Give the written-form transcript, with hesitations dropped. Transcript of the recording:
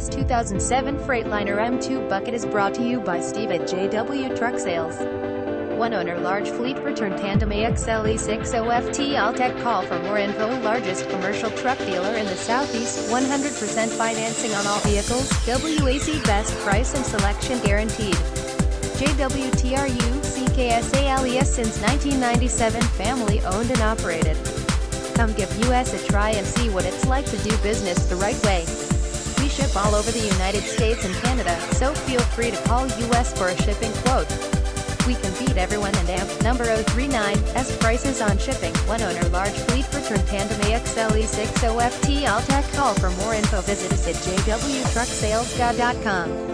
This 2007 Freightliner M2 bucket is brought to you by Steve at JW Truck Sales. One owner, large fleet, return tandem AXLE 60FT. All-Tech. Call for more info. Largest commercial truck dealer in the Southeast. 100% financing on all vehicles. WAC. Best price and selection guaranteed. JWTRUCKSALES since 1997. Family owned and operated. Come give us a try and see what it's like to do business the right way. We ship all over the United States and Canada, so feel free to call us for a shipping quote. We can beat everyone and amp number 039S prices on shipping. One owner, large fleet, return tandem AXLE 60FT. All-Tech. Call for more info. Visit us at jwtrucksales.com.